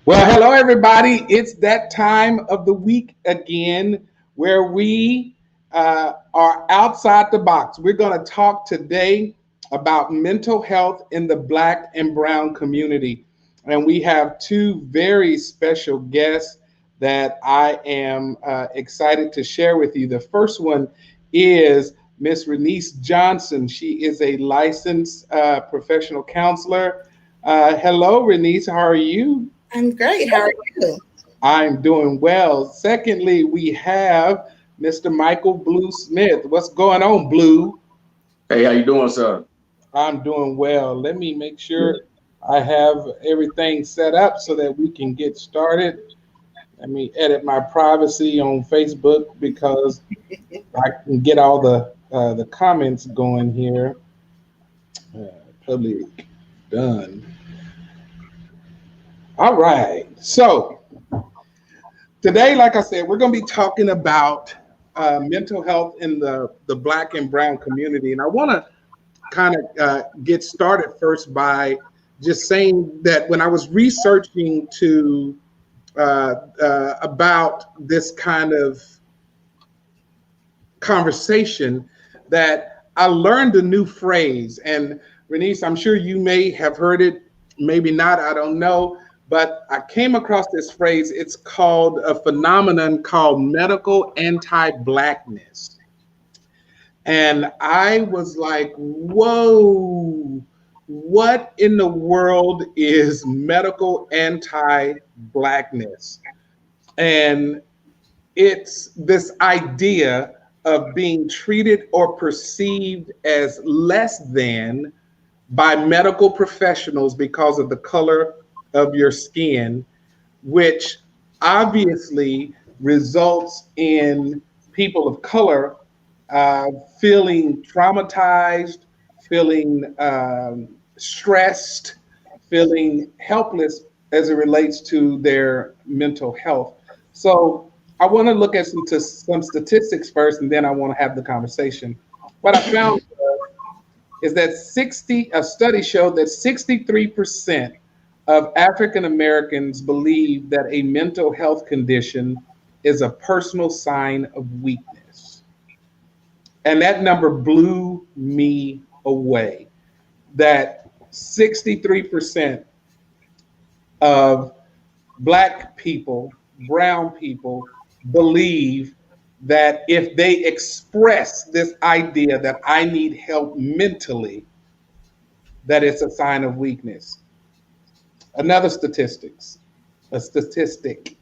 Well, hello, everybody. It's that time of the week again where we are outside the box. We're going to talk today about mental health in the Black and Brown community. And we have two very special guests that I am excited to share with you. The first one is Miss Renice Johnson. She is a licensed professional counselor. Hello, Renice. How are you? I'm great. How are you? I'm doing well. Secondly, we have Mr. Michael Blue Smith. What's going on, Blue? Hey, how you doing, sir? I'm doing well. Let me make sure I have everything set up so that we can get started. Let me edit my privacy on Facebook because I can get all the comments going here. Public done. All right. So today, like I said, we're going to be talking about mental health in the Black and Brown community. And I want to kind of get started first by just saying that when I was researching about this kind of conversation, that I learned a new phrase. And Renice, I'm sure you may have heard it, maybe not, I don't know. But I came across this phrase. It's called a phenomenon called medical anti-Blackness. And I was like, whoa, what in the world is medical anti-Blackness? And it's this idea of being treated or perceived as less than by medical professionals because of the color of your skin, which obviously results in people of color feeling traumatized, feeling stressed, feeling helpless as it relates to their mental health. So I want to look at some statistics first, and then I want to have the conversation. What I found is that a study showed that 63% of African Americans believe that a mental health condition is a personal sign of weakness. And that number blew me away. That 63% of Black people, brown people, believe that if they express this idea that I need help mentally, that it's a sign of weakness. Another a statistic.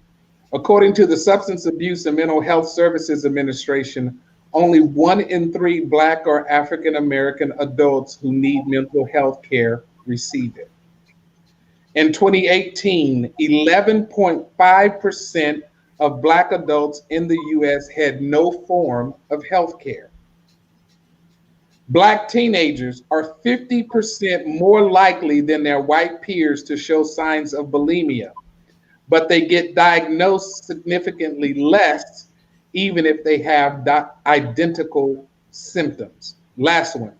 According to the Substance Abuse and Mental Health Services Administration, only 1 in 3 Black or African American adults who need mental health care receive it. In 2018, 11.5% of Black adults in the US had no form of health care. Black teenagers are 50% more likely than their white peers to show signs of bulimia, but they get diagnosed significantly less even if they have identical symptoms. Last one.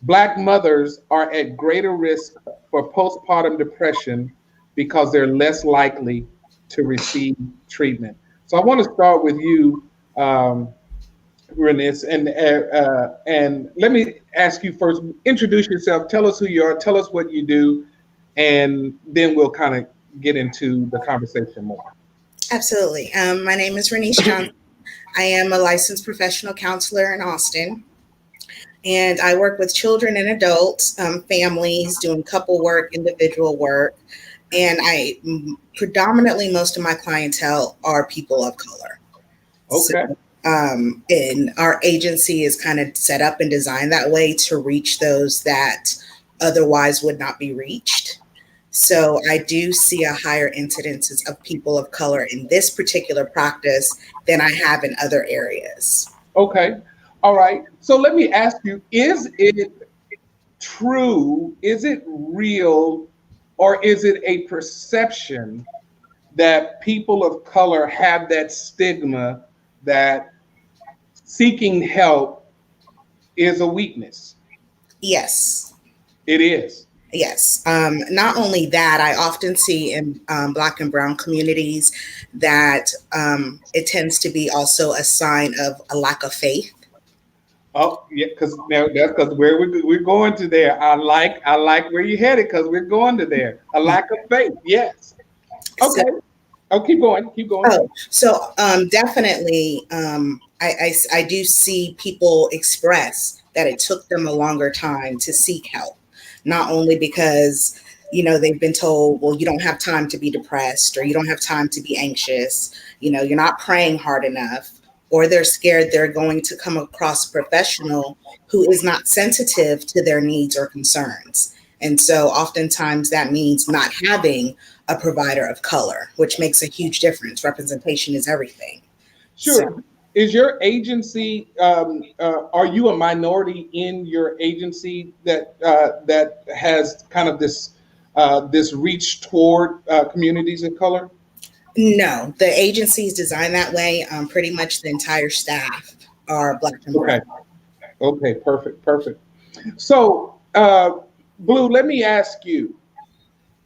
Black mothers are at greater risk for postpartum depression because they're less likely to receive treatment. So I want to start with you, Renice, and let me ask you first. Introduce yourself. Tell us who you are. Tell us what you do, and then we'll kind of get into the conversation more. Absolutely. My name is Renice Johnson. I am a licensed professional counselor in Austin, and I work with children and adults, families, doing couple work, individual work, and predominantly most of my clientele are people of color. Okay. So, and our agency is kind of set up and designed that way to reach those that otherwise would not be reached. So I do see a higher incidence of people of color in this particular practice than I have in other areas. Okay. All right. So let me ask you, is it true? Is it real? Or is it a perception that people of color have that stigma that seeking help is a weakness? Yes. It is. Yes. Not only that, I often see in Black and Brown communities that it tends to be also a sign of a lack of faith. Oh, yeah, because now that's because we're going to there. I like where you headed because we're going to there. A lack of faith. Yes. So, Okay. Oh, keep going. Keep going. definitely, I do see people express that it took them a longer time to seek help, not only because they've been told, well, you don't have time to be depressed, or you don't have time to be anxious, you're not praying hard enough, or they're scared they're going to come across a professional who is not sensitive to their needs or concerns. And so oftentimes that means not having a provider of color, which makes a huge difference. Representation is everything. Sure. So, Is your agency? Are you a minority in your agency that has kind of this reach toward communities of color? no, the agency is designed that way. Pretty much the entire staff are Black and Okay. Brown. Okay. Perfect. Perfect. So, Blue, let me ask you,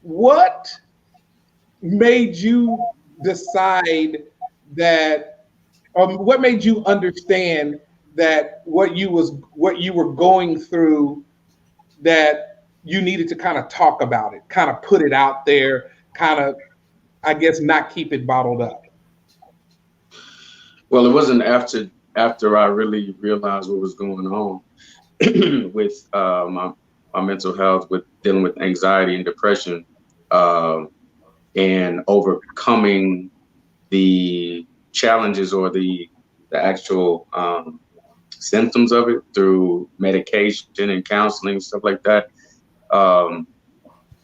what made you decide that what made you understand that what you were going through, that you needed to kind of talk about it, kind of put it out there, kind of, I guess, not keep it bottled up? Well, it wasn't after I really realized what was going on with my mental health, with dealing with anxiety and depression, um, and overcoming the challenges or the actual symptoms of it through medication and counseling, stuff like that. Um,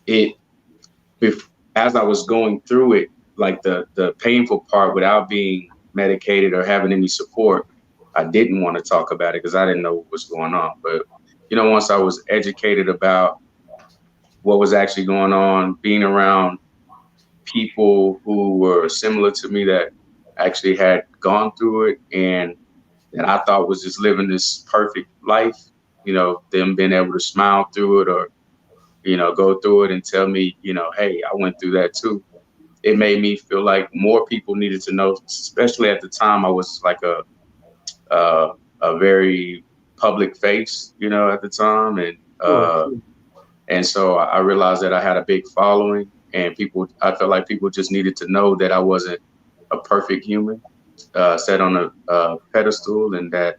it as I was going through it, like the painful part, without being medicated or having any support, I didn't want to talk about it because I didn't know what was going on. But once I was educated about what was actually going on, being around people who were similar to me that actually had gone through it and that I thought was just living this perfect life, them being able to smile through it, or go through it and tell me, hey, I went through that too. It made me feel like more people needed to know, especially at the time I was like a very public face, at the time. Sure, sure. And so I realized that I had a big following, and I felt like people just needed to know that I wasn't a perfect human, set on a pedestal, and that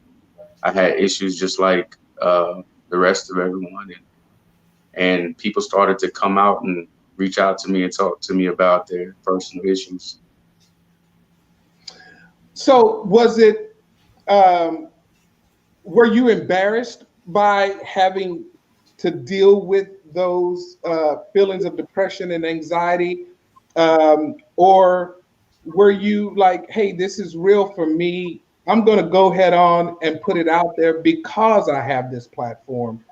I had issues just like the rest of everyone. And people started to come out and reach out to me and talk to me about their personal issues. So, um, were you embarrassed by having to deal with those feelings of depression and anxiety? Or were you like, hey, this is real for me? I'm going to go head on and put it out there because I have this platform?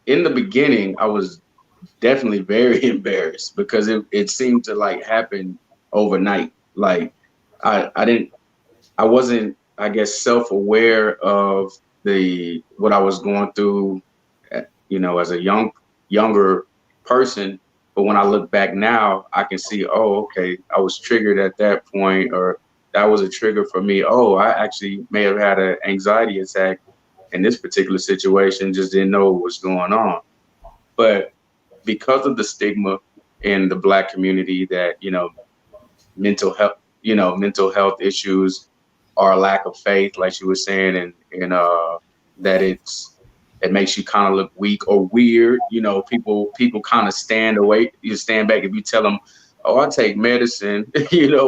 In the beginning, I was definitely very embarrassed because it seemed to like happen overnight. Like I wasn't, I guess, self-aware of what I was going through, as a younger person. But when I look back now, I can see, oh, okay, I was triggered at that point, or that was a trigger for me. Oh, I actually may have had an anxiety attack in this particular situation, just didn't know what was going on. But because of the stigma in the Black community that, mental health issues are a lack of faith, like she was saying, and that it makes you kind of look weak or weird. People kind of stand away. You stand back if you tell them, "Oh, I take medicine,"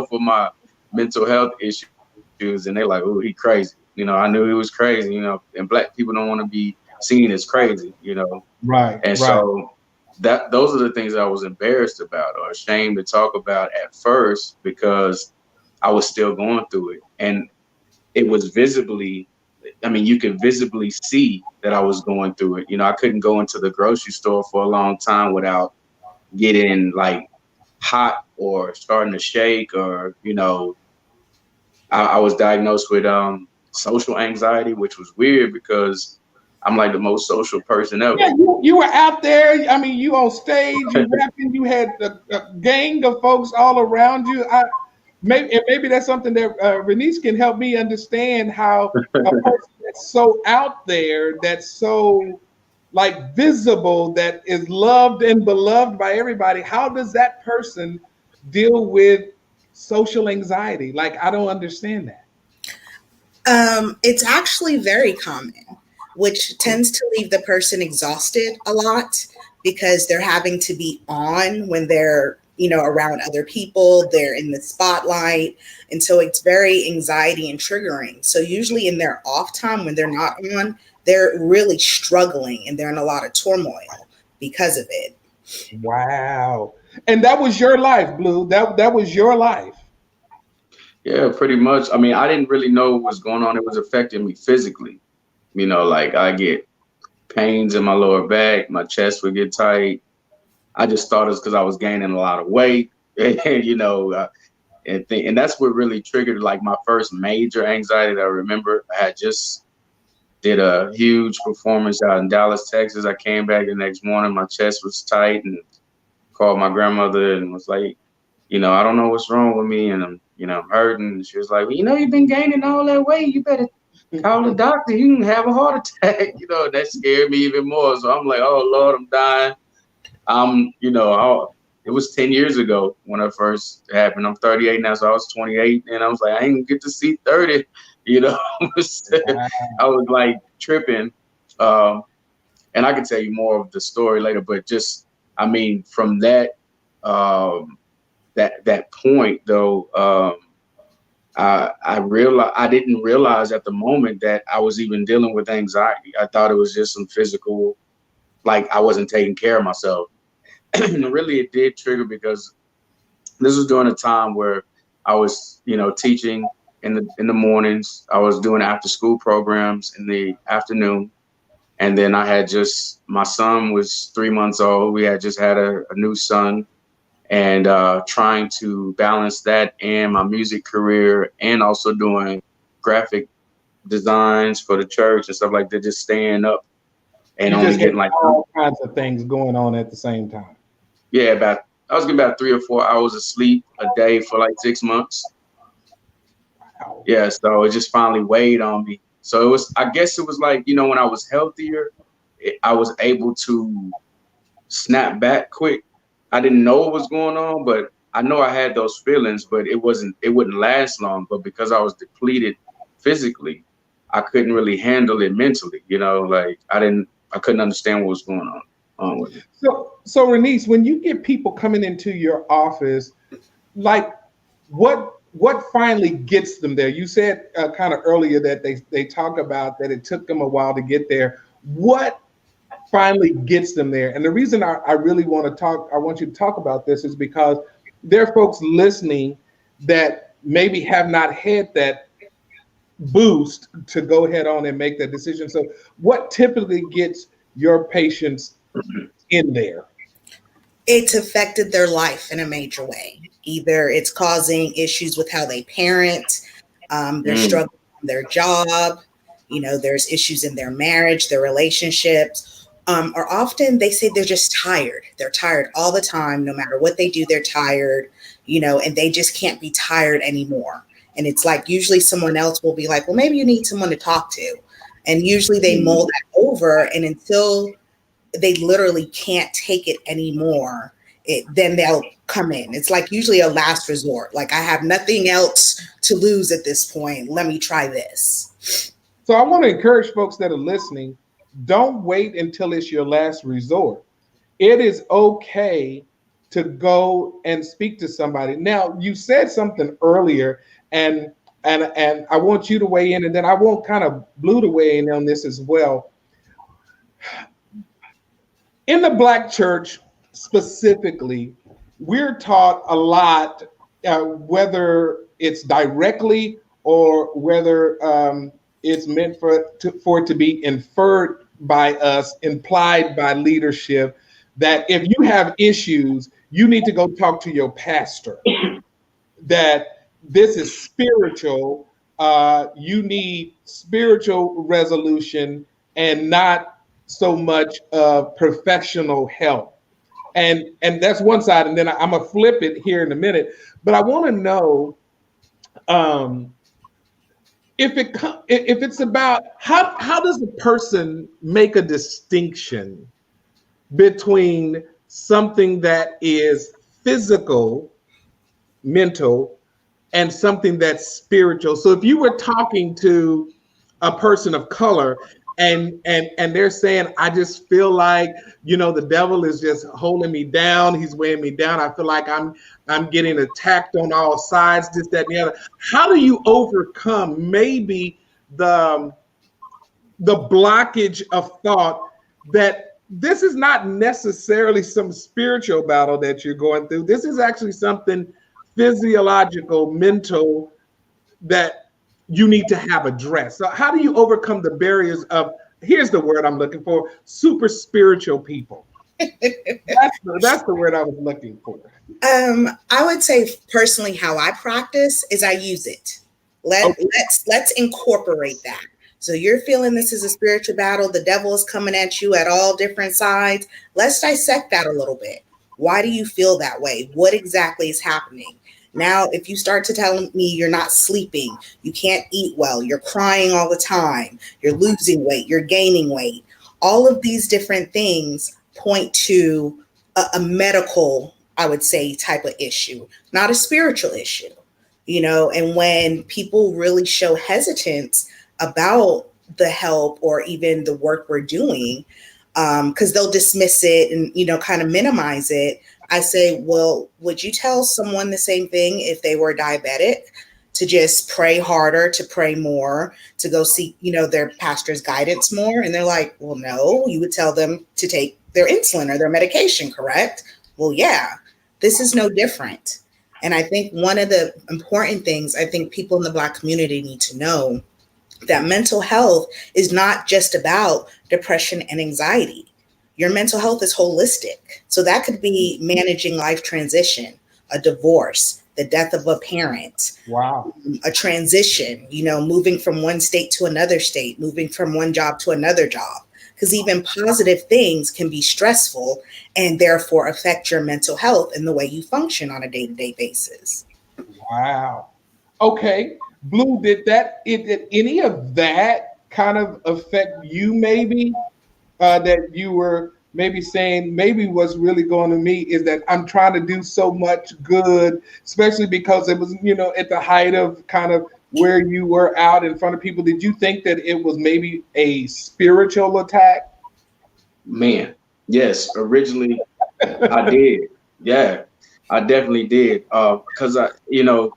for my mental health issues, and they're like, "Oh, he crazy." I knew he was crazy. And Black people don't want to be seen as crazy. Right, And right. so those are the things I was embarrassed about or ashamed to talk about at first because I was still going through it. And it was you could visibly see that I was going through it. I couldn't go into the grocery store for a long time without getting like hot or starting to shake, or, I was diagnosed with social anxiety, which was weird because I'm like the most social person ever. Yeah, you were out there. I mean, you on stage, you rapping. You had a gang of folks all around you. Maybe that's something that Renice can help me understand how a person that's so out there, that's so like visible, that is loved and beloved by everybody. How does that person deal with social anxiety? Like, I don't understand that. It's actually very common, which tends to leave the person exhausted a lot because they're having to be on when they're, around other people, they're in the spotlight. And so it's very anxiety and triggering. So usually in their off time when they're not on, they're really struggling and they're in a lot of turmoil because of it. Wow. And that was your life, Blue. That was your life. Yeah, pretty much. I mean, I didn't really know what was going on. It was affecting me physically. Like I get pains in my lower back, my chest would get tight. I just thought it was because I was gaining a lot of weight, and and that's what really triggered like my first major anxiety that I remember. I had just did a huge performance out in Dallas, Texas. I came back the next morning, my chest was tight, and called my grandmother and was like, I don't know what's wrong with me, and I'm hurting. She was like, well, you've been gaining all that weight. You better call the doctor. You can have a heart attack. That scared me even more. So I'm like, oh Lord, I'm dying. It was 10 years ago when it first happened. I'm 38 now, so I was 28, and I was like, I ain't get to see 30. I was like tripping. And I can tell you more of the story later, but just, from that, that point though, I didn't realize at the moment that I was even dealing with anxiety. I thought it was just some physical, like I wasn't taking care of myself. And really it did trigger because this was during a time where I was, teaching in the mornings. I was doing after school programs in the afternoon. And then I had my son was 3 months old. We had just had a new son, and trying to balance that and my music career and also doing graphic designs for the church and stuff like that, just staying up and you only getting like all kinds of things going on at the same time. Yeah, I was getting about 3 or 4 hours of sleep a day for like 6 months. Wow. Yeah, so it just finally weighed on me. So I guess it was like, when I was healthier, I was able to snap back quick. I didn't know what was going on, but I know I had those feelings, but it wouldn't last long. But because I was depleted physically, I couldn't really handle it mentally. Like I couldn't understand what was going on with it. So Renice, when you get people coming into your office, like what finally gets them there? You said kind of earlier that they talk about that it took them a while to get there. What finally gets them there? And the reason I really want you to talk about this is because there are folks listening that maybe have not had that boost to go ahead on and make that decision. So what typically gets your patients in there? It's affected their life in a major way. Either it's causing issues with how they parent, they're struggling on their job, there's issues in their marriage, their relationships, or often they say they're just tired. They're tired all the time. No matter what they do, they're tired, and they just can't be tired anymore. And it's like usually someone else will be like, well, maybe you need someone to talk to. And usually they mull that over, and until they literally can't take it anymore, then they'll come in. It's like usually a last resort. Like, I have nothing else to lose at this point. Let me try this. So I want to encourage folks that are listening, don't wait until it's your last resort. It is okay to go and speak to somebody. Now, you said something earlier, and I want you to weigh in, and then I want kind of Blue to weigh in on this as well. In the Black church specifically, we're taught a lot, whether it's directly or whether it's meant for it to be inferred by us, implied by leadership, that if you have issues, you need to go talk to your pastor. That this is spiritual. You need spiritual resolution, and not so much of professional help. And that's one side. And then I'm gonna flip it here in a minute. But I want to know if it's about how does a person make a distinction between something that is physical, mental, and something that's spiritual. So if you were talking to a person of color and they're saying, I just feel like, the devil is just holding me down, he's weighing me down, I feel like I'm getting attacked on all sides, this, that, and the other. How do you overcome maybe the blockage of thought that this is not necessarily some spiritual battle that you're going through? This is actually something physiological, mental, that you need to have addressed. So how do you overcome the barriers of, here's the word I'm looking for, super spiritual people? That's the word I was looking for. I would say personally how I practice is I use it. Let's incorporate that. So you're feeling this is a spiritual battle, the devil is coming at you at all different sides. Let's dissect that a little bit. Why do you feel that way? What exactly is happening? Now, if you start to tell me you're not sleeping, you can't eat well, you're crying all the time, you're losing weight, you're gaining weight, all of these different things point to a medical, I would say, type of issue, not a spiritual issue, and when people really show hesitance about the help or even the work we're doing, because they'll dismiss it and, kind of minimize it. I say, well, would you tell someone the same thing if they were diabetic, to just pray harder, to pray more, to go seek, their pastor's guidance more? And they're like, well, no, you would tell them to take their insulin or their medication, correct? Well, yeah, this is no different. And I think one of the important things I think people in the Black community need to know, that mental health is not just about depression and anxiety. Your mental health is holistic. So that could be managing life transition, a divorce, the death of a parent, wow, a transition, moving from one state to another state, moving from one job to another job. Because even positive things can be stressful and therefore affect your mental health and the way you function on a day-to-day basis. Wow. Okay. Blue, did any of that kind of affect you maybe? That you were maybe saying, maybe what's really going to me is that I'm trying to do so much good, especially because it was, at the height of kind of where you were out in front of people. Did you think that it was maybe a spiritual attack? Man, yes, originally I did. Yeah, I definitely did. Because I don't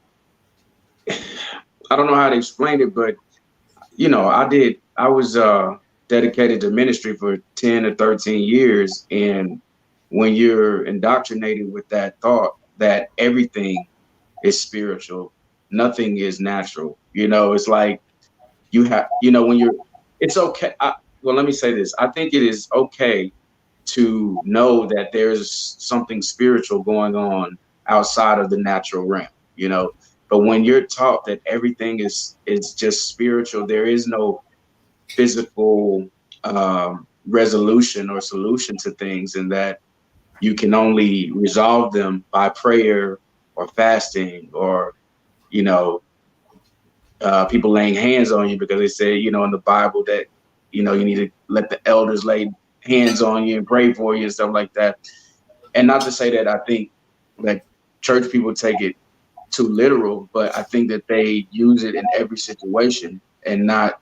know how to explain it, but I was dedicated to ministry for 10 or 13 years. And when you're indoctrinated with that thought that everything is spiritual, nothing is natural, it's like you have, it's okay. Well, let me say this. I think it is okay to know that there's something spiritual going on outside of the natural realm, but when you're taught that everything is just spiritual, there is no physical resolution or solution to things, and that you can only resolve them by prayer or fasting or people laying hands on you, because they say in the Bible that you need to let the elders lay hands on you and pray for you and stuff like that. And not to say that I think that church people take it too literal, but I think that they use it in every situation and not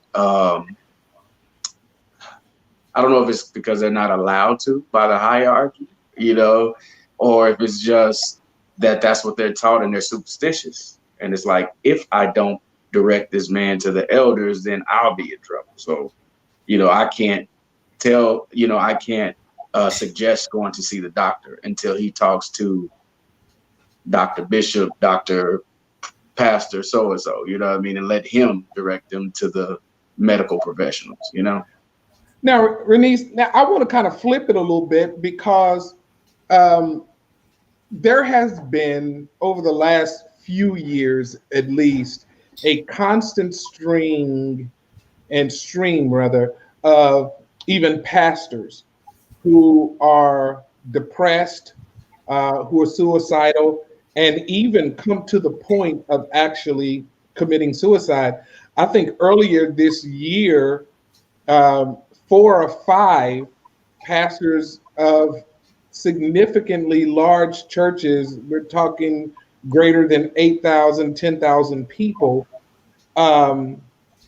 I don't know if it's because they're not allowed to by the hierarchy, or if it's just that that's what they're taught and they're superstitious. And it's like, if I don't direct this man to the elders, then I'll be in trouble. So, I can't I can't suggest going to see the doctor until he talks to Dr. Bishop, Dr. Pastor, so-and-so, and let him direct them to the medical professionals, Now, Renice, I want to kind of flip it a little bit, because there has been, over the last few years at least, a constant stream of even pastors who are depressed, who are suicidal, and even come to the point of actually committing suicide. I think earlier this year, 4 or 5 pastors of significantly large churches, we're talking greater than 8,000, 10,000 people,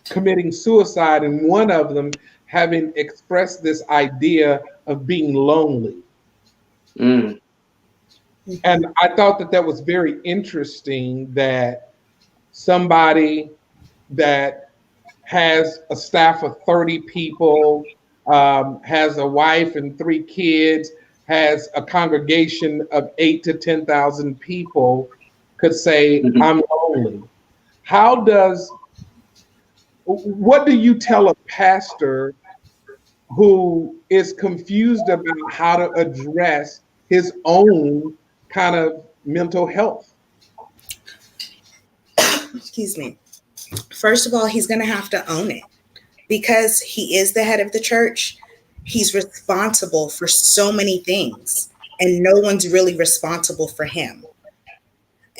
committing suicide, and one of them having expressed this idea of being lonely. Mm. And I thought that that was very interesting that somebody that has a staff of 30 people, has a wife and 3 kids, has a congregation of 8 to 10,000 people, could say, Mhm. I'm lonely. What do you tell a pastor who is confused about how to address his own kind of mental health? Excuse me. First of all, he's going to have to own it because he is the head of the church. He's responsible for so many things, and no one's really responsible for him.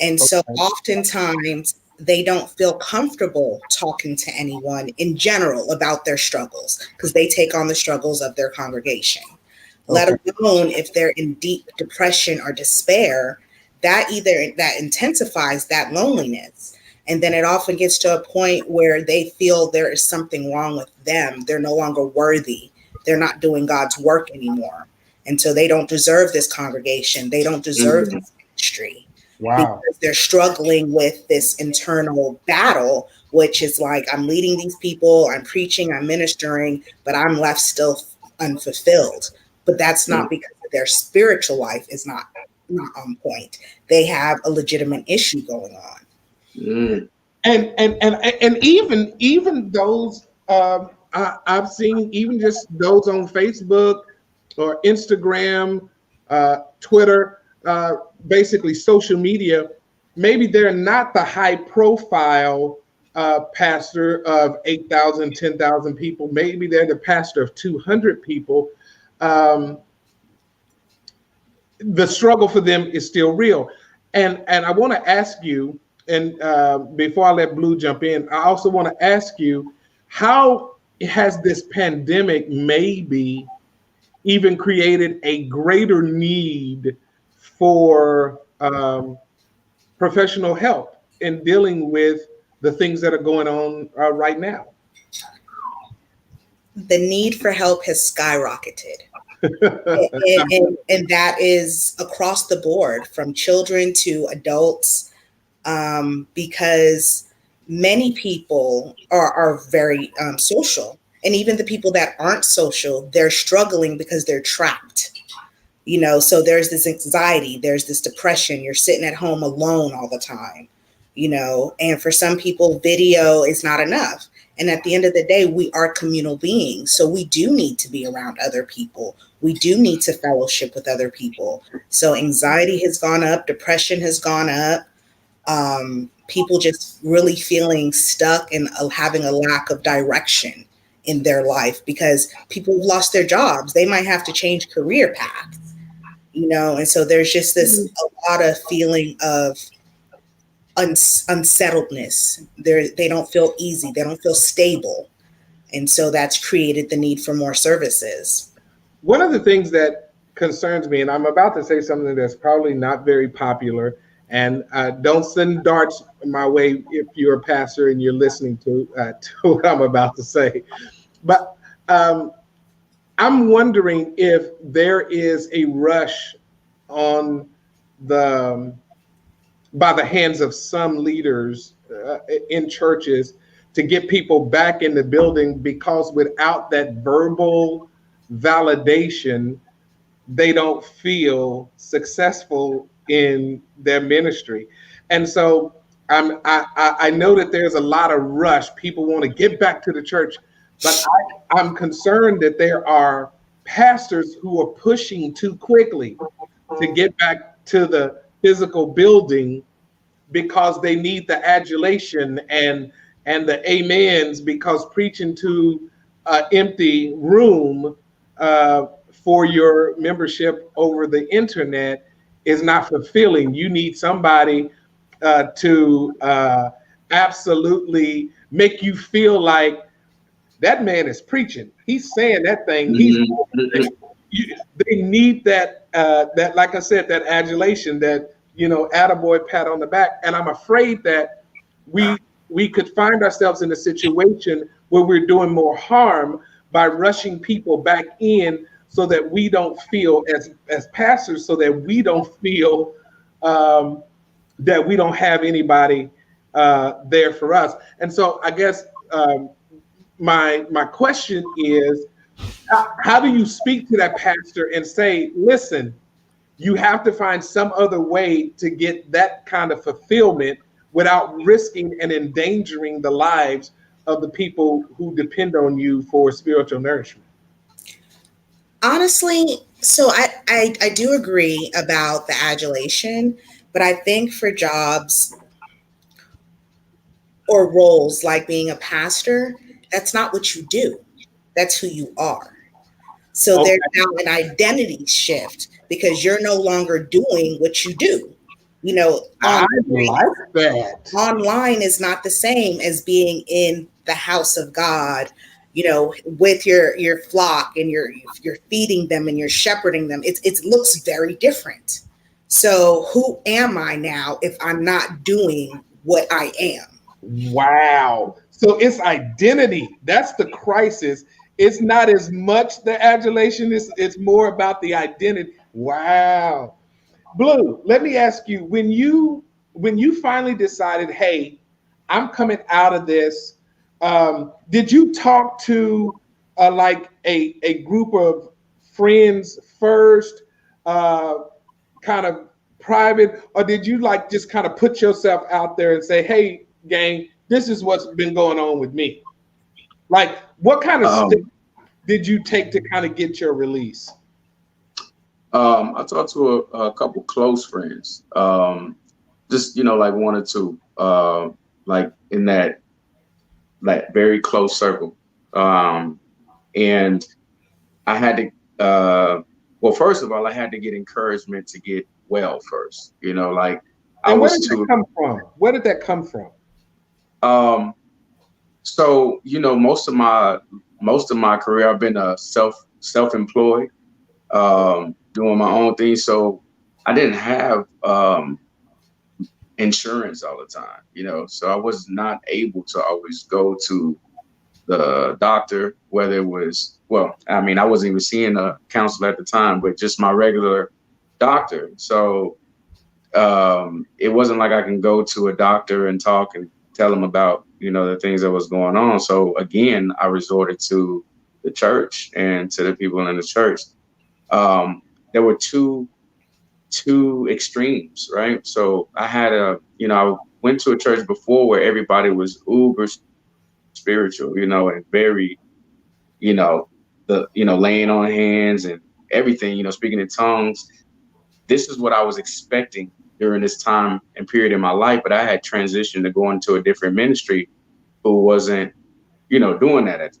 And so Okay. oftentimes they don't feel comfortable talking to anyone in general about their struggles because they take on the struggles of their congregation, let Okay. alone if they're in deep depression or despair, that intensifies that loneliness. And then it often gets to a point where they feel there is something wrong with them. They're no longer worthy. They're not doing God's work anymore. And so they don't deserve this congregation. They don't deserve Mhm. this ministry Wow. because they're struggling with this internal battle, which is like, I'm leading these people, I'm preaching, I'm ministering, but I'm left still unfulfilled. But that's not because their spiritual life is not on point. They have a legitimate issue going on. Mm. And even those, I've seen even just those on Facebook or Instagram, Twitter, basically social media. Maybe they're not the high profile pastor of 8,000, 10,000 people. Maybe they're the pastor of 200 people. Um, the struggle for them is still real. And I want to ask you, and before I let Blue jump in, I also want to ask you, how has this pandemic maybe even created a greater need for professional help in dealing with the things that are going on right now? The need for help has skyrocketed. And that is across the board from children to adults, because many people are very social. And even the people that aren't social, they're struggling because they're trapped. So there's this anxiety, there's this depression. You're sitting at home alone all the time, and for some people, video is not enough. And at the end of the day, we are communal beings. So we do need to be around other people. We do need to fellowship with other people. So anxiety has gone up, depression has gone up. People just really feeling stuck and having a lack of direction in their life because people have lost their jobs. They might have to change career paths, and so there's just a lot of feeling of unsettledness. They don't feel easy. They don't feel stable. And so that's created the need for more services. One of the things that concerns me, and I'm about to say something that's probably not very popular, and don't send darts my way if you're a pastor and you're listening to what I'm about to say. But I'm wondering if there is a rush on by the hands of some leaders in churches to get people back in the building, because without that verbal validation, they don't feel successful in their ministry. And so I know that there's a lot of rush. People want to get back to the church, but I'm concerned that there are pastors who are pushing too quickly to get back to the physical building because they need the adulation and the amens, because preaching to empty room for your membership over the internet is not fulfilling. You need somebody to absolutely make you feel like that man is preaching. He's saying that thing. They need that that, like I said, that adulation, that attaboy pat on the back. And I'm afraid that we could find ourselves in a situation where we're doing more harm by rushing people back in, so that we don't feel as pastors, so that we don't feel that we don't have anybody there for us. And so I guess my question is, how do you speak to that pastor and say, listen, you have to find some other way to get that kind of fulfillment without risking and endangering the lives of the people who depend on you for spiritual nourishment? Honestly, so I do agree about the adulation, but I think for jobs or roles like being a pastor, that's not what you do. That's who you are. So Okay. there's now an identity shift because you're no longer doing what you do. I like that. Online is not the same as being in the house of God, with your flock, and you're feeding them and you're shepherding them. It looks very different. So who am I now if I'm not doing what I am? Wow. So it's identity. That's the crisis. It's not as much the adulation, it's more about the identity. Wow. Blue, let me ask you, when you finally decided, hey, I'm coming out of this, did you talk to like a group of friends first, kind of private, or did you like just kind of put yourself out there and say, hey, gang, this is what's been going on with me? Like, what kind of steps did you take to kind of get your release? I talked to a couple close friends, just like one or two, like in that very close circle, and I had to. Well, first of all, I had to get encouragement to get well first. Like I was too. Where did that come from? Where did that come from? So most of my career, I've been a self-employed, doing my own thing. So I didn't have insurance all the time, so I was not able to always go to the doctor, whether it was, I wasn't even seeing a counselor at the time, but just my regular doctor. So it wasn't like I can go to a doctor and talk and tell them about, the things that was going on. So again, I resorted to the church and to the people in the church. There were two extremes, right? So I had I went to a church before where everybody was uber spiritual, and very, laying on hands and everything, speaking in tongues. This is what I was expecting during this time and period in my life, but I had transitioned to go into a different ministry who wasn't, doing that,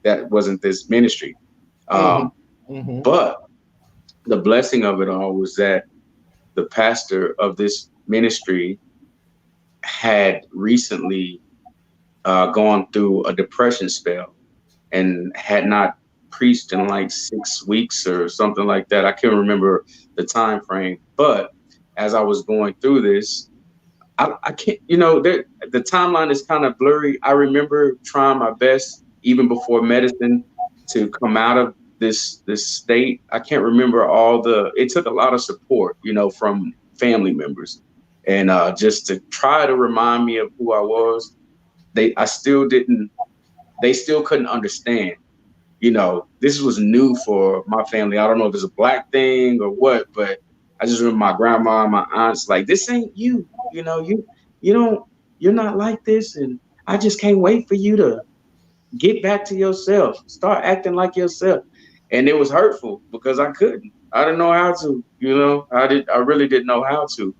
that wasn't this ministry. But the blessing of it all was that the pastor of this ministry had recently gone through a depression spell and had not preached in like 6 weeks or something like that. I can't remember the time frame, but as I was going through this, I can't, the timeline is kind of blurry. I remember trying my best, even before medicine, to come out of this state. I can't remember it took a lot of support, from family members, and just to try to remind me of who I was. They still couldn't understand. This was new for my family. I don't know if it's a Black thing or what, but I just remember my grandma and my aunts like, this ain't you, you're not like this. And I just can't wait for you to get back to yourself, start acting like yourself. And it was hurtful because I couldn't. I didn't know how to, I really didn't know how to.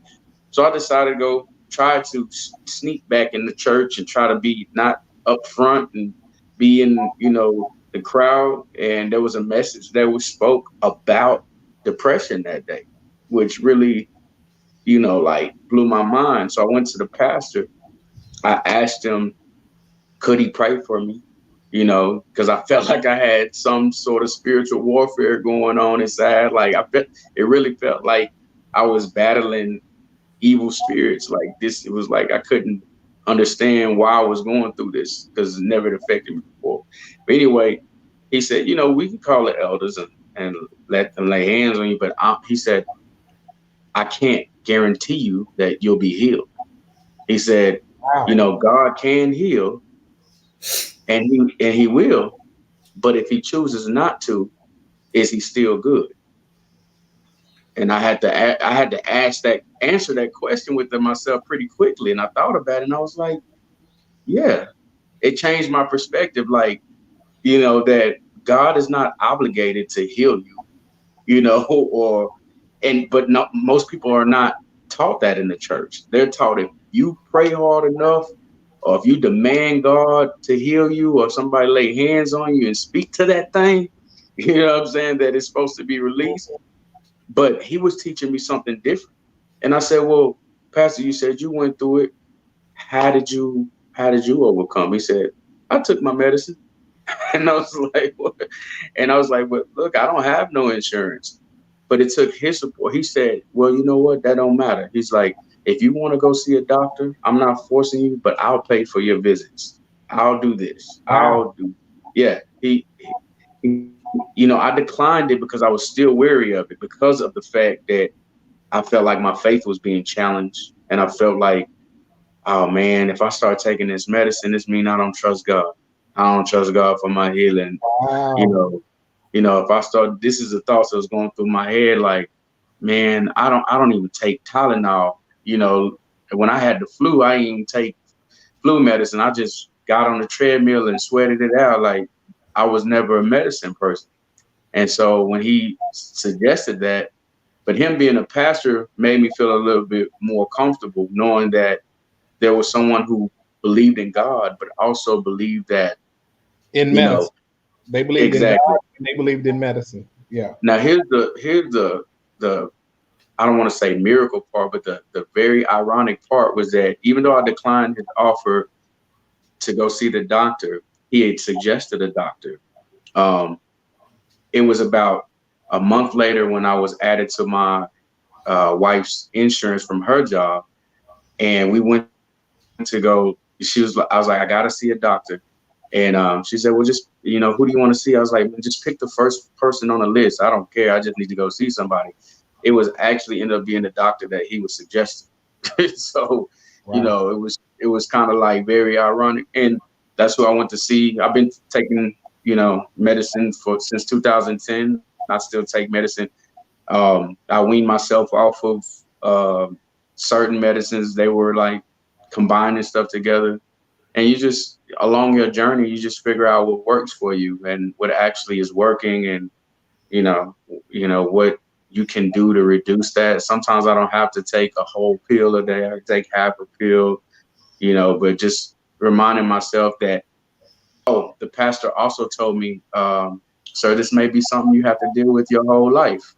So I decided to go try to sneak back in the church and try to be not up front and be in, the crowd, and there was a message that was spoke about depression that day, which really, like blew my mind. So I went to the pastor. I asked him, could he pray for me? Because I felt like I had some sort of spiritual warfare going on inside. Like it really felt like I was battling evil spirits like this. It was like I couldn't understand why I was going through this because it never affected me before. But anyway, he said, we can call the elders and let them lay hands on you. But he said, I can't guarantee you that you'll be healed. He said, Wow. God can heal and he will. But if he chooses not to, is he still good? And I had to answer that question within myself pretty quickly. And I thought about it and I was like, yeah, it changed my perspective. Like, that God is not obligated to heal you, but not, most people are not taught that in the church. They're taught if you pray hard enough, or if you demand God to heal you, or somebody lay hands on you and speak to that thing, you know what I'm saying, that it's supposed to be released. But he was teaching me something different. And I said, well, Pastor, you said you went through it. How did you overcome? He said, I took my medicine. And I was like, what? And I was like, well, look, I don't have no insurance. But it took his support. He said, well, you know what? That don't matter. He's like, if you want to go see a doctor, I'm not forcing you, but I'll pay for your visits. I'll do this. Wow. Yeah. I declined it because I was still wary of it because of the fact that I felt like my faith was being challenged. And I felt like, oh man, if I start taking this medicine, this means I don't trust God. I don't trust God for my healing. Wow. If I start, this is the thoughts that was going through my head. Like, man, I don't even take Tylenol. When I had the flu, I didn't even take flu medicine. I just got on the treadmill and sweated it out. Like I was never a medicine person. And so when he suggested that, but him being a pastor made me feel a little bit more comfortable knowing that there was someone who believed in God, but also believed that, In medicine. They believed in God exactly. and they believed in medicine. Yeah. Now here's the I don't want to say miracle part, but the very ironic part was that even though I declined his offer to go see the doctor, he had suggested a doctor. It was about a month later when I was added to my wife's insurance from her job, and we went to go. I was like, I gotta see a doctor, and she said, well, just who do you want to see? I was like, just pick the first person on the list. I don't care. I just need to go see somebody. It was actually ended up being the doctor that he was suggesting. So, Wow. it was kind of like very ironic, and that's who I went to see. I've been taking medicine since 2010. I still take medicine. I weaned myself off of certain medicines. They were like combining stuff together, and you just along your journey, you just figure out what works for you and what actually is working, and what you can do to reduce that. Sometimes I don't have to take a whole pill a day. I can take half a pill, but just reminding myself that, oh, the pastor also told me, sir, this may be something you have to deal with your whole life,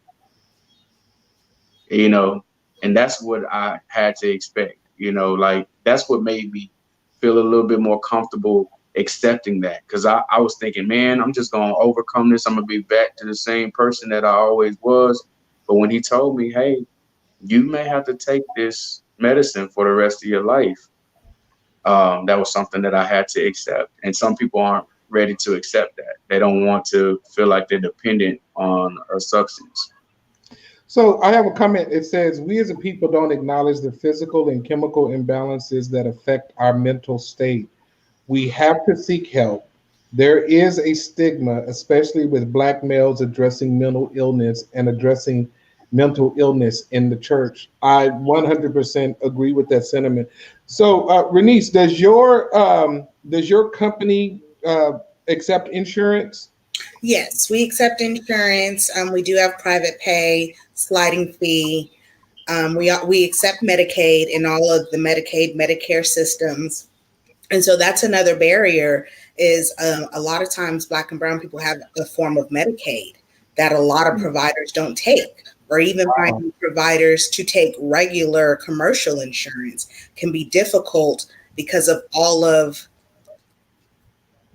and that's what I had to expect, like that's what made me feel a little bit more comfortable accepting that. Because I was thinking, man, I'm just going to overcome this. I'm going to be back to the same person that I always was. But when he told me, hey, you may have to take this medicine for the rest of your life, that was something that I had to accept. And some people aren't ready to accept that. They don't want to feel like they're dependent on a substance. So I have a comment. It says, we as a people don't acknowledge the physical and chemical imbalances that affect our mental state. We have to seek help. There is a stigma, especially with Black males addressing mental illness and addressing mental illness in the church. I 100% agree with that sentiment. So, Renice, does your company accept insurance? Yes, we accept insurance. We do have private pay, sliding fee. We accept Medicaid in all of the Medicaid, Medicare systems, And so that's another barrier is a lot of times Black and brown people have a form of Medicaid that a lot of providers don't take, or even finding providers to take regular commercial insurance can be difficult because of all of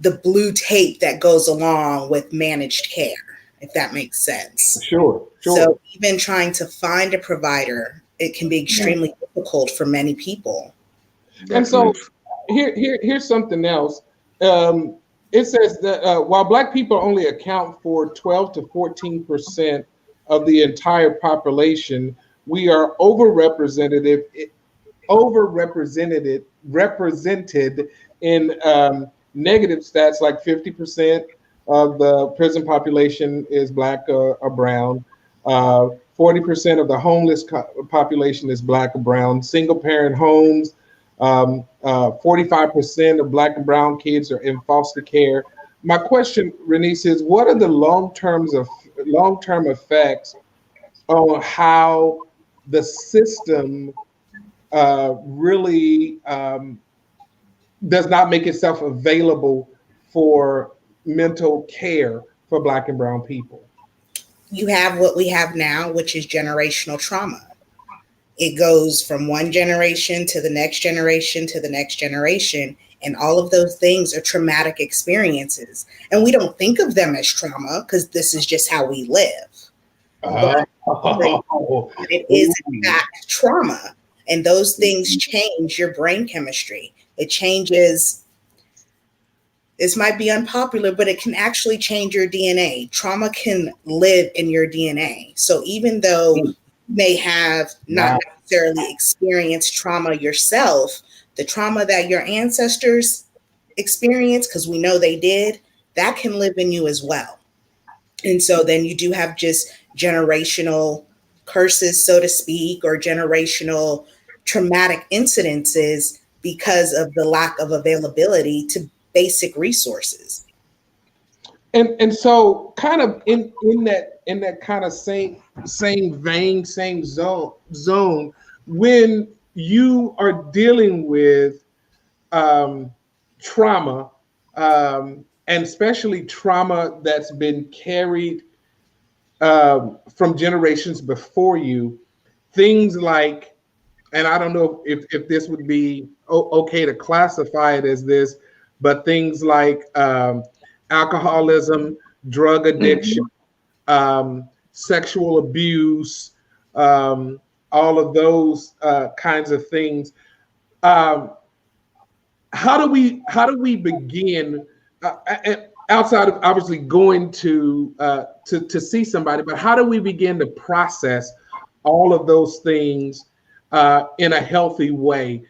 the blue tape that goes along with managed care, if that makes sense. Sure. So even trying to find a provider, it can be extremely difficult for many people. And so here's something else. It says that while Black people only account for 12 to 14% of the entire population, we are represented in negative stats, like 50% of the prison population is Black or brown. 40% of the homeless population is Black or brown. Single parent homes, 45% of Black and brown kids are in foster care. My question, Renice, is what are the long-term effects on how the system really does not make itself available for mental care for Black and brown people? You have what we have now, which is generational trauma. It goes from one generation to the next generation to the next generation. And all of those things are traumatic experiences. And we don't think of them as trauma because this is just how we live. But it is in fact trauma. And those things change your brain chemistry. It changes. This might be unpopular, but it can actually change your DNA. Trauma can live in your DNA. So even though you may have not necessarily experienced trauma yourself, the trauma that your ancestors experienced, because we know they did, that can live in you as well. And so then you do have just generational curses, so to speak, or generational traumatic incidences because of the lack of availability to basic resources. And so kind of in that kind of same vein, same zone, when you are dealing with trauma, and especially trauma that's been carried from generations before you, things like, and I don't know if this would be okay to classify it as this, but things like alcoholism, drug addiction, sexual abuse, all of those kinds of things. How do we begin outside of obviously going to see somebody, but how do we begin to process all of those things in a healthy way?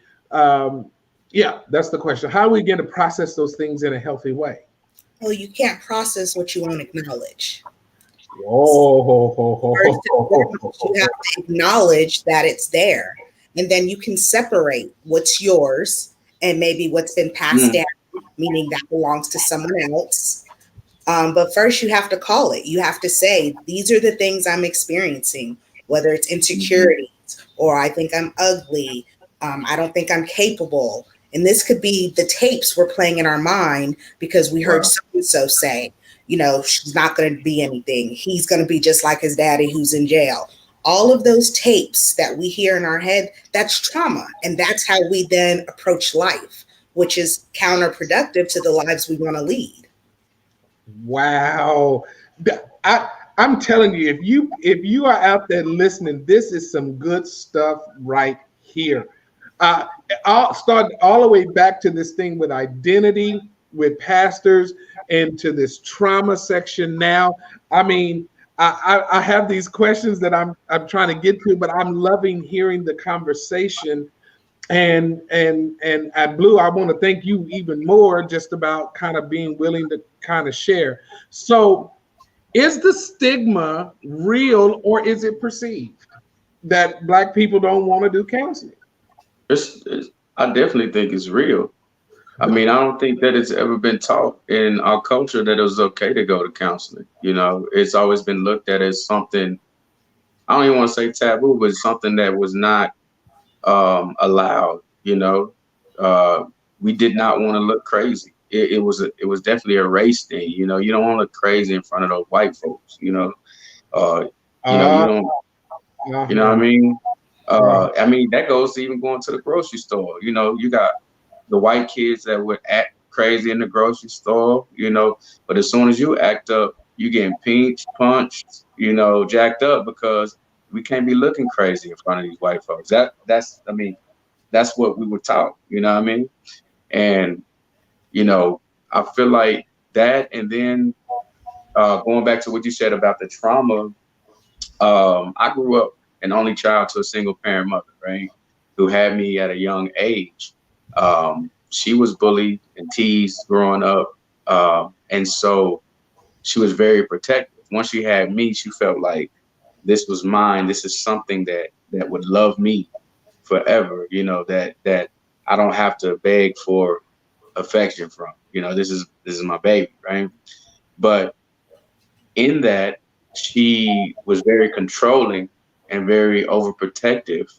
Yeah, that's the question. How are we going to process those things in a healthy way? Well, you can't process what you won't acknowledge. First, you have to acknowledge that it's there. And then you can separate what's yours and maybe what's been passed down, meaning that belongs to someone else. But first you have to call it. You have to say, these are the things I'm experiencing, whether it's insecurities or I think I'm ugly. I don't think I'm capable. And this could be the tapes we're playing in our mind because we heard so-and-so say, you know, she's not going to be anything. He's going to be just like his daddy who's in jail. All of those tapes that we hear in our head, that's trauma. And that's how we then approach life, which is counterproductive to the lives we want to lead. Wow. I'm telling you, if you are out there listening, this is some good stuff right here. I'll start all the way back to this thing with identity, with pastors, and to this trauma section now. I mean, I have these questions that I'm trying to get to, but I'm loving hearing the conversation. And at Blue, I want to thank you even more just about kind of being willing to kind of share. So is the stigma real or is it perceived that Black people don't want to do counseling? I definitely think it's real. I mean, I don't think that it's ever been taught in our culture that it was okay to go to counseling. You know, it's always been looked at as something, I don't even want to say taboo, but something that was not allowed, you know. we did not want to look crazy. It was definitely a race thing. You know, you don't want to look crazy in front of those white folks. Uh, you don't. You know what I mean? I mean, that goes to even going to the grocery store. You know, you got the white kids that would act crazy in the grocery store, but as soon as you act up, you getting pinched, punched, jacked up, because we can't be looking crazy in front of these white folks. That's what we were taught, you know what I mean? And, I feel like that. And then going back to what you said about the trauma, I grew up an only child to a single parent mother, right? Who had me at a young age. She was bullied and teased growing up. And so she was very protective. Once she had me, she felt like this was mine. This is something that would love me forever, that I don't have to beg for affection from. This is my baby, right? But in that, she was very controlling and very overprotective.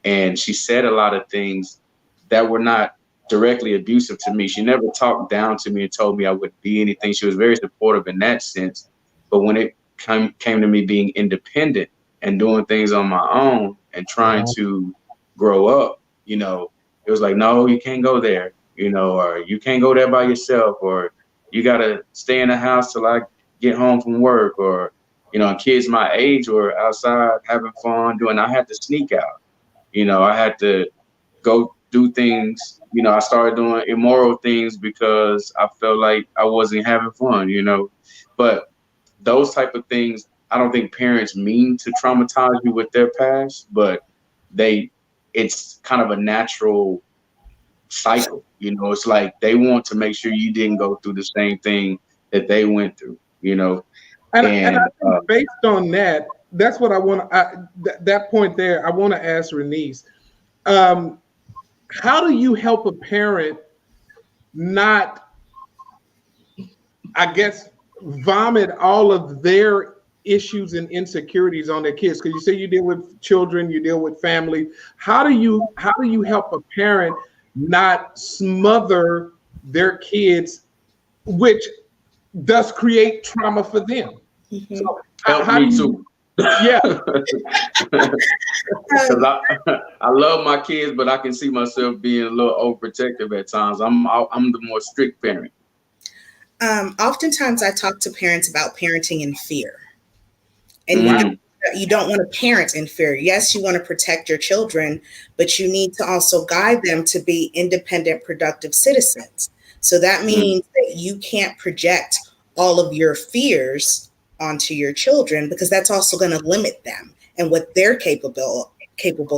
And she said a lot of things that were not directly abusive to me. She never talked down to me and told me I wouldn't be anything. She was very supportive in that sense. But when it came to me being independent and doing things on my own and trying to grow up, it was like, no, you can't go there, or you can't go there by yourself, or you got to stay in the house till I get home from work, or, kids my age were outside having fun I had to sneak out. I had to go do things. I started doing immoral things because I felt like I wasn't having fun, but those type of things, I don't think parents mean to traumatize you with their past, but it's kind of a natural cycle. It's like they want to make sure you didn't go through the same thing that they went through, And I think based on that, that's what I want to, that point there, I want to ask Renice, how do you help a parent not, I guess, vomit all of their issues and insecurities on their kids? Because you say you deal with children, you deal with family. How do you help a parent not smother their kids, which does create trauma for them? Mm-hmm. So help me too. Yeah. I love my kids, but I can see myself being a little overprotective at times. I'm the more strict parent. Oftentimes I talk to parents about parenting in fear. And you don't want to parent in fear. Yes, you want to protect your children, but you need to also guide them to be independent, productive citizens. So that means that you can't project all of your fears onto your children, because that's also going to limit them and what they're capable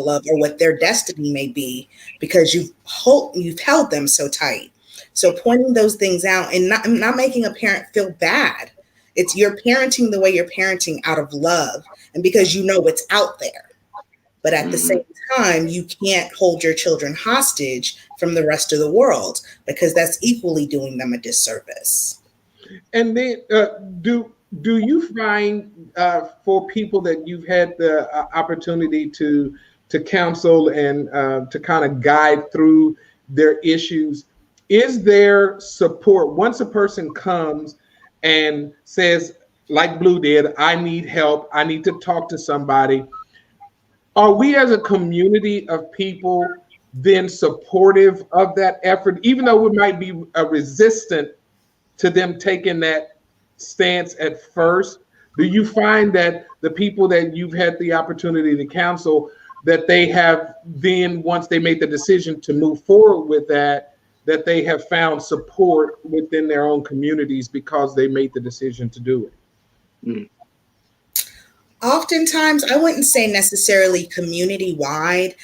of, or what their destiny may be, because you've held them so tight. So pointing those things out and not making a parent feel bad. It's you're parenting the way you're parenting out of love and because you know what's out there. But at the same time, you can't hold your children hostage from the rest of the world, because that's equally doing them a disservice. And then do you find for people that you've had the opportunity to counsel and to kind of guide through their issues, is there support once a person comes and says, like Blue did, I need help, I need to talk to somebody? Are we as a community of people then supportive of that effort, even though we might be resistant to them taking that stance at first? Do you find that the people that you've had the opportunity to counsel, that they have then, once they made the decision to move forward with that they have found support within their own communities because they made the decision to do it? Oftentimes, I wouldn't say necessarily community-wide,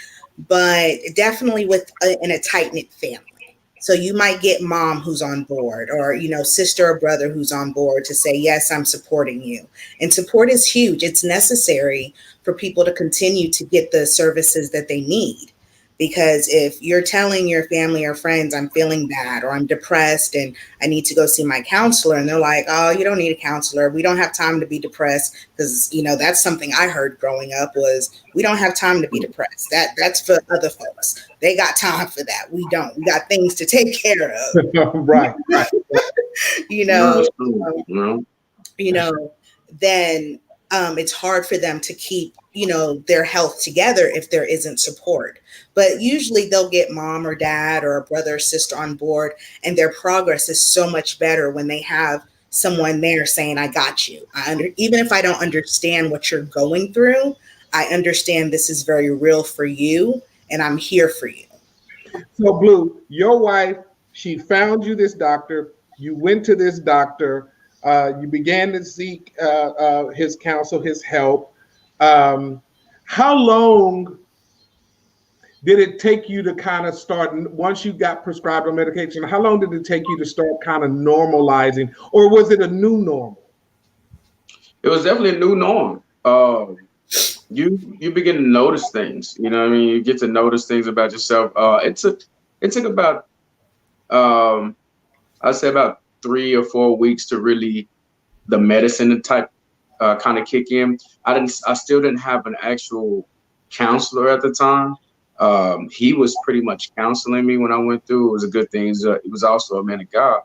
but definitely in a tight-knit family. So you might get mom who's on board, or, sister or brother who's on board to say, yes, I'm supporting you. And support is huge. It's necessary for people to continue to get the services that they need. Because if you're telling your family or friends, I'm feeling bad or I'm depressed and I need to go see my counselor, and they're like, oh, you don't need a counselor. We don't have time to be depressed. Because, that's something I heard growing up was we don't have time to be depressed. That's for other folks. They got time for that. We don't. We got things to take care of. Right. you No, know, it's true. then it's hard for them to keep, their health together if there isn't support. But usually they'll get mom or dad or a brother or sister on board, and their progress is so much better when they have someone there saying, I got you. Even if I don't understand what you're going through, I understand this is very real for you, and I'm here for you. So, Blue, your wife, she found you this doctor. You went to this doctor. You began to seek his counsel, his help. How long did it take you to kind of start, once you got prescribed a medication, how long did it take you to start kind of normalizing, or was it a new normal? It was definitely a new norm. You begin to notice things, you know what I mean? You get to notice things about yourself. It took about, I'd say about 3 or 4 weeks to really the medicine type kind of kick in. I still didn't have an actual counselor at the time. He was pretty much counseling me when I went through. It was a good thing. He was also a man of God.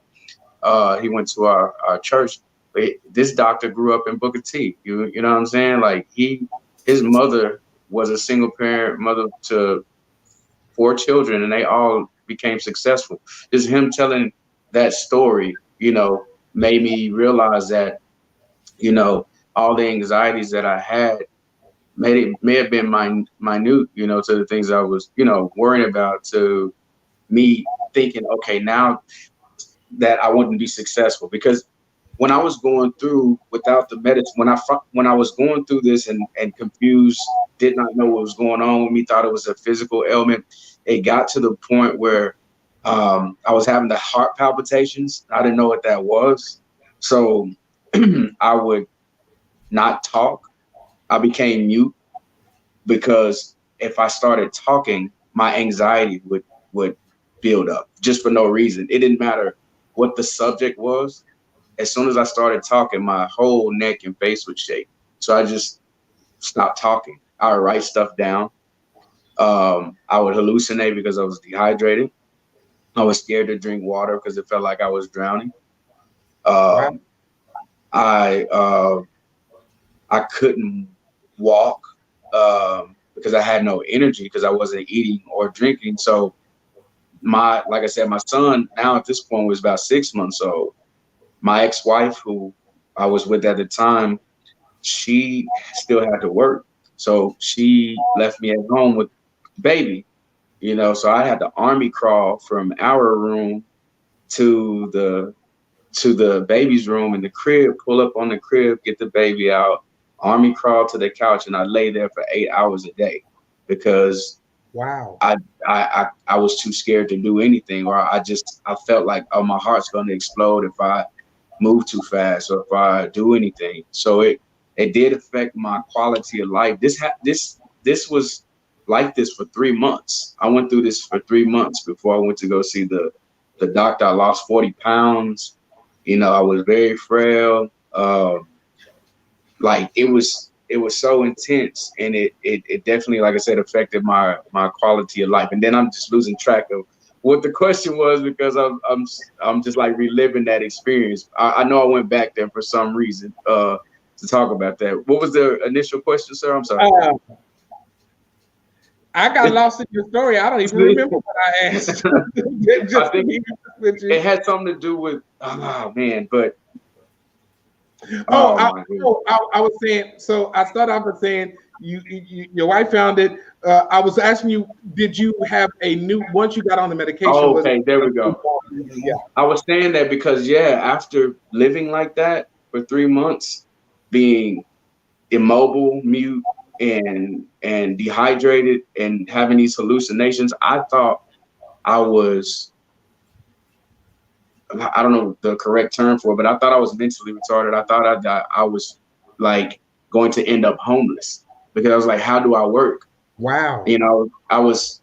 He went to our church. But this doctor grew up in Booker T. You know what I'm saying? Like his mother was a single parent mother to 4 children, and they all became successful. Just him telling that story, made me realize that, all the anxieties that I had may have been minute, to the things I was, worrying about, to me thinking, okay, now that I want to be successful. Because when I was going through without the medicine, when I was going through this and confused, did not know what was going on with me, thought it was a physical ailment, it got to the point where I was having the heart palpitations. I didn't know what that was. So I would not talk. I became mute, because if I started talking, my anxiety would build up just for no reason. It didn't matter what the subject was. As soon as I started talking, my whole neck and face would shake. So I just stopped talking. I would write stuff down. I would hallucinate because I was dehydrated. I was scared to drink water because it felt like I was drowning. I couldn't walk because I had no energy because I wasn't eating or drinking. So like I said, my son now at this point was about 6 months old. My ex-wife, who I was with at the time, she still had to work. So she left me at home with the baby, so I had to army crawl from our room to the baby's room in the crib, pull up on the crib, get the baby out, army crawl to the couch, and I lay there for 8 hours a day because wow, I was too scared to do anything, or I felt like, oh, my heart's going to explode if I move too fast or if I do anything. So it did affect my quality of life. This was like this for 3 months. I went through this for 3 months before I went to go see the doctor. I lost 40 pounds. I was very frail. Like it was so intense, and it definitely, like I said, affected my quality of life. And then I'm just losing track of what the question was because I'm just like reliving that experience. I know I went back there for some reason to talk about that. What was the initial question, sir? I'm sorry. I got lost in your story. I don't even remember what I asked. I think it had something to do with, oh man, but I was saying, so I started off with saying your wife found it. I was asking you, did you have once you got on the medication? Oh, okay, there we go. Yeah. I was saying that because, after living like that for 3 months, being immobile, mute, and dehydrated and having these hallucinations, I thought I was, I don't know the correct term for it, but I thought I was mentally retarded. I thought I was like going to end up homeless because I was like, how do I work? Wow. I was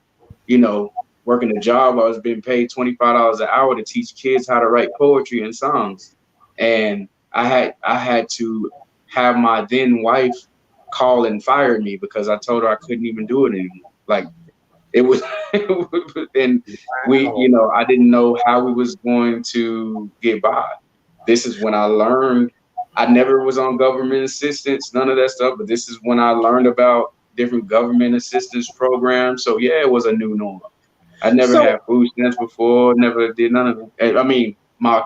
you know, working a job, I was being paid $25 an hour to teach kids how to write poetry and songs. And I had to have my then wife call and fire me because I told her I couldn't even do it anymore. Like it was, and we, you know, I didn't know how we was going to get by. This is when I learned. I never was on government assistance, none of that stuff, but this is when I learned about different government assistance programs. So yeah, it was a new norm. I never had food stamps before, never did none of it. I mean, my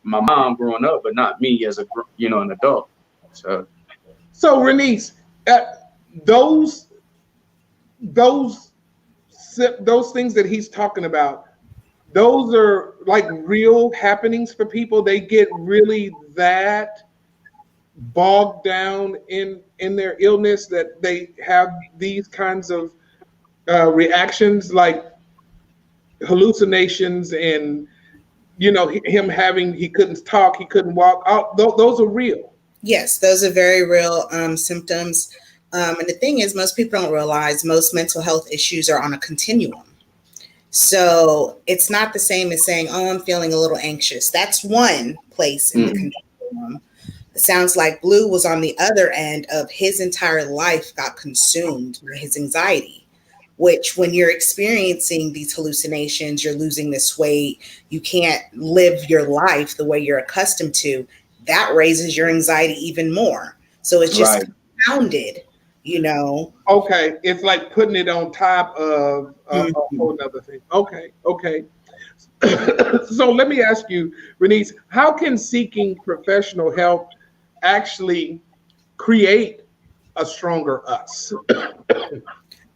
mom growing up, but not me as a, you know, an adult. So Renice, those things that he's talking about, those are like real happenings for people. They get really that bogged down in their illness that they have these kinds of reactions, like hallucinations, and you know, he couldn't talk, he couldn't walk. Those are real. Yes, those are very real symptoms. And the thing is, most people don't realize most mental health issues are on a continuum. So it's not the same as saying, oh, I'm feeling a little anxious. That's one place in the continuum. It sounds like Blue was on the other end of his entire life got consumed by his anxiety, which when you're experiencing these hallucinations, you're losing this weight, you can't live your life the way you're accustomed to, that raises your anxiety even more. So it's just compounded, you know. Okay, it's like putting it on top of a whole other thing. Okay. So let me ask you, Renice, how can seeking professional help actually create a stronger us?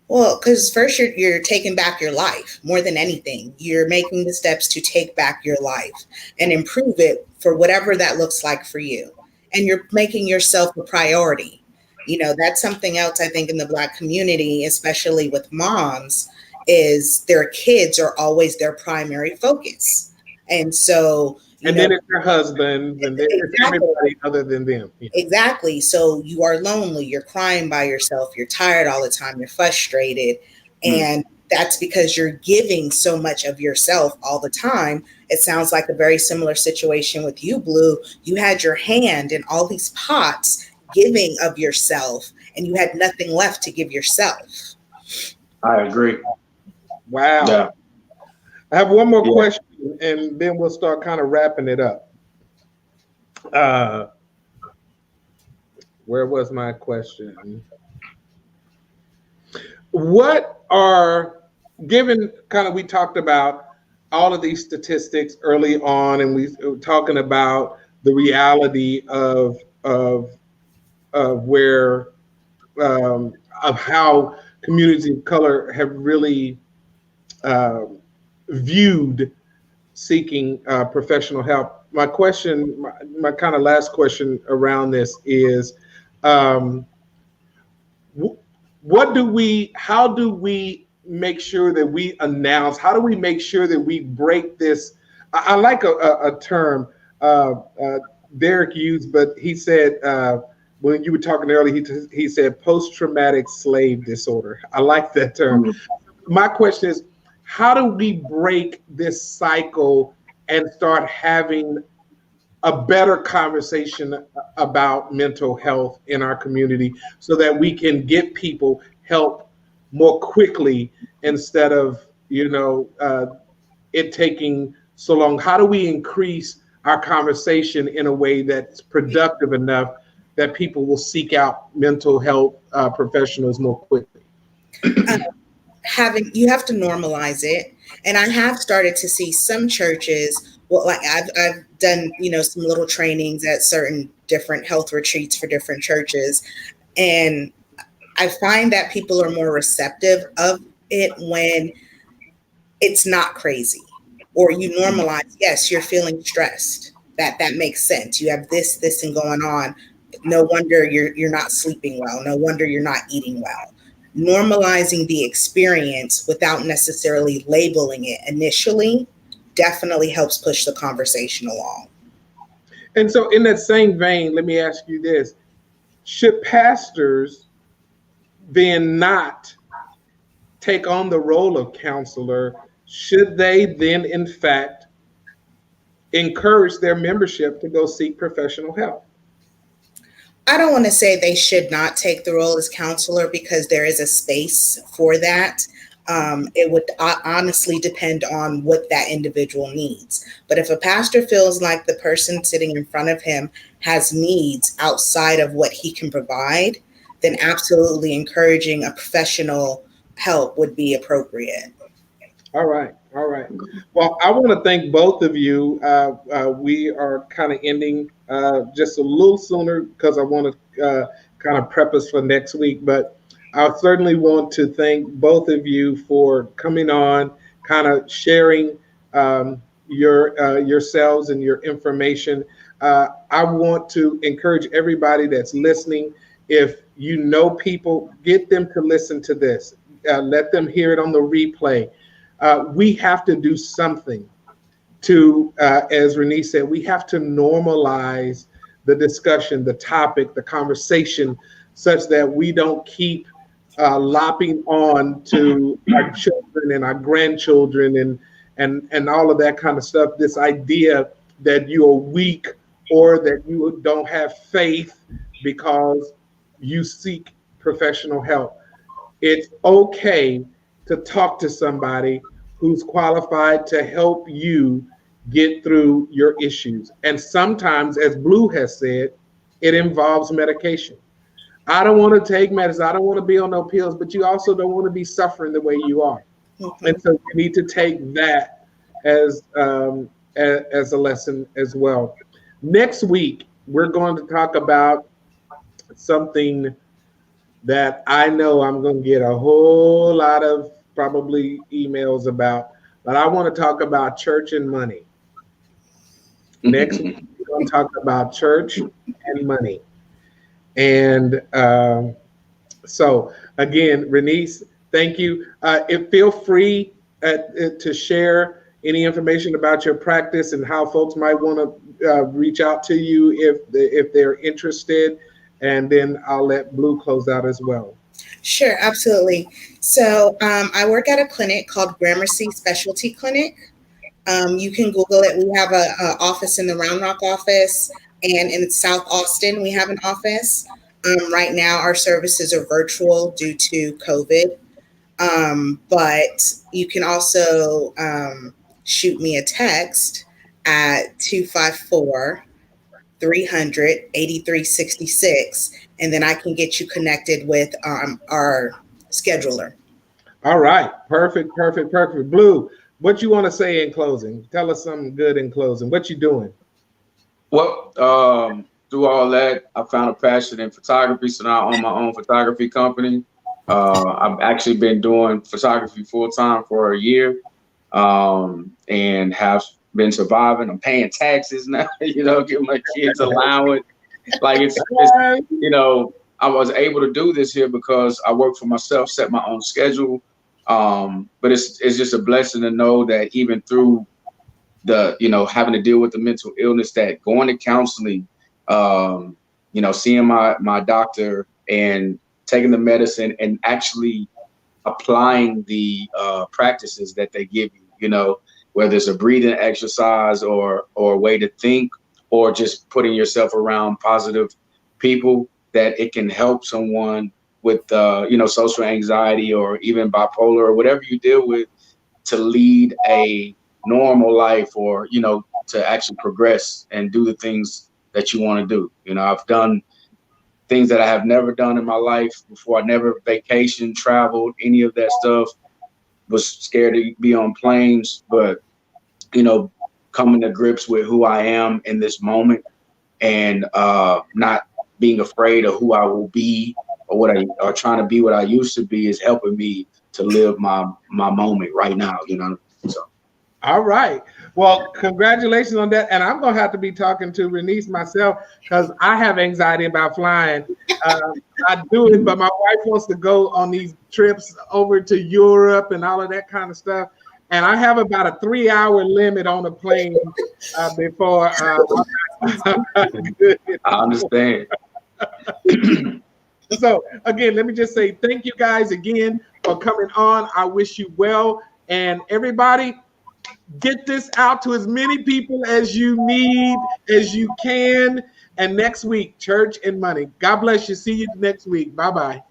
Well, because first you're taking back your life more than anything. You're making the steps to take back your life and improve it for whatever that looks like for you. And you're making yourself a priority. You know, that's something else I think in the Black community, especially with moms, is their kids are always their primary focus. And so, then it's your husband, and then it's everybody other than them. Yeah. Exactly. So you are lonely, you're crying by yourself, you're tired all the time, you're frustrated. And that's because you're giving so much of yourself all the time. It sounds like a very similar situation with you, Blue. You had your hand in all these pots giving of yourself, and you had nothing left to give yourself. I agree. Wow. Yeah. I have one more question, and then we'll start kind of wrapping it up. Where was my question? What are, given kind of, we talked about all of these statistics early on, and we were talking about the reality of where of how communities of color have really viewed seeking professional help. My question, my kind of last question around this is, how do we make sure that we announce, how do we make sure that we break this? I like a term Derek used, but he said, when you were talking earlier, he said post-traumatic slave disorder. I like that term. My question is, how do we break this cycle and start having a better conversation about mental health in our community so that we can get people help more quickly instead of, it taking so long? How do we increase our conversation in a way that's productive enough that people will seek out mental health professionals more quickly? You have to normalize it. And I have started to see some churches, well, like I've done, some little trainings at certain different health retreats for different churches. And I find that people are more receptive of it when it's not crazy, or you normalize, yes, you're feeling stressed. That makes sense. You have this and going on. No wonder you're not sleeping well. No wonder you're not eating well. Normalizing the experience without necessarily labeling it initially definitely helps push the conversation along. And so in that same vein, let me ask you this. Should pastors then not take on the role of counselor, should they then, in fact, encourage their membership to go seek professional help? I don't want to say they should not take the role as counselor because there is a space for that. It would honestly depend on what that individual needs. But if a pastor feels like the person sitting in front of him has needs outside of what he can provide, then absolutely encouraging a professional help would be appropriate. All right. All right. Well, I want to thank both of you. We are kind of ending just a little sooner because I want to kind of prep us for next week. But I certainly want to thank both of you for coming on, kind of sharing yourselves and your information. I want to encourage everybody that's listening. If you know people, get them to listen to this. Let them hear it on the replay. We have to do something to, as Renee said, we have to normalize the discussion, the topic, the conversation, such that we don't keep lopping on to our children and our grandchildren and all of that kind of stuff. This idea that you are weak or that you don't have faith because you seek professional help. It's okay to talk to somebody who's qualified to help you get through your issues. And sometimes, as Blue has said, it involves medication. I don't want to take medicine. I don't want to be on no pills, but you also don't want to be suffering the way you are. Mm-hmm. And so you need to take that as a lesson as well. Next week, we're going to talk about something that I know I'm going to get a whole lot of probably emails about, but I want to talk about church and money. Next week, we're going to talk about church and money. And so again, Renice, thank you. Feel free to share any information about your practice and how folks might want to reach out to you if they're interested. And then I'll let Blue close out as well. Sure, absolutely. So I work at a clinic called Gramercy Specialty Clinic. You can Google it. We have an office in the Round Rock office, and in South Austin, we have an office. Right now, our services are virtual due to COVID. But you can also shoot me a text at 254-300-8366, and then I can get you connected with our scheduler. All right. Perfect. Blue, what you want to say in closing? Tell us something good in closing. What you doing? Well, through all that, I found a passion in photography, so now I own my own photography company. I've actually been doing photography full-time for a year, and have been surviving. I'm paying taxes now, give my kids allowance. Like it's I was able to do this here because I work for myself, set my own schedule. But it's just a blessing to know that even through the, having to deal with the mental illness, that going to counseling, seeing my doctor and taking the medicine and actually applying the practices that they give you, whether it's a breathing exercise or a way to think, or just putting yourself around positive people, that it can help someone with, social anxiety or even bipolar or whatever you deal with, to lead a normal life, or, to actually progress and do the things that you want to do. I've done things that I have never done in my life before. I never vacationed, traveled, any of that stuff. Was scared to be on planes, but, coming to grips with who I am in this moment, and not being afraid of who I will be or trying to be what I used to be, is helping me to live my moment right now, So. All right. Well, congratulations on that. And I'm going to have to be talking to Renice myself, because I have anxiety about flying. I do it, but my wife wants to go on these trips over to Europe and all of that kind of stuff. And I have about a 3-hour limit on the plane before. I understand. So again, let me just say thank you guys again for coming on. I wish you well. And everybody, get this out to as many people as you need, as you can. And next week, Church and Money. God bless you. See you next week. Bye-bye.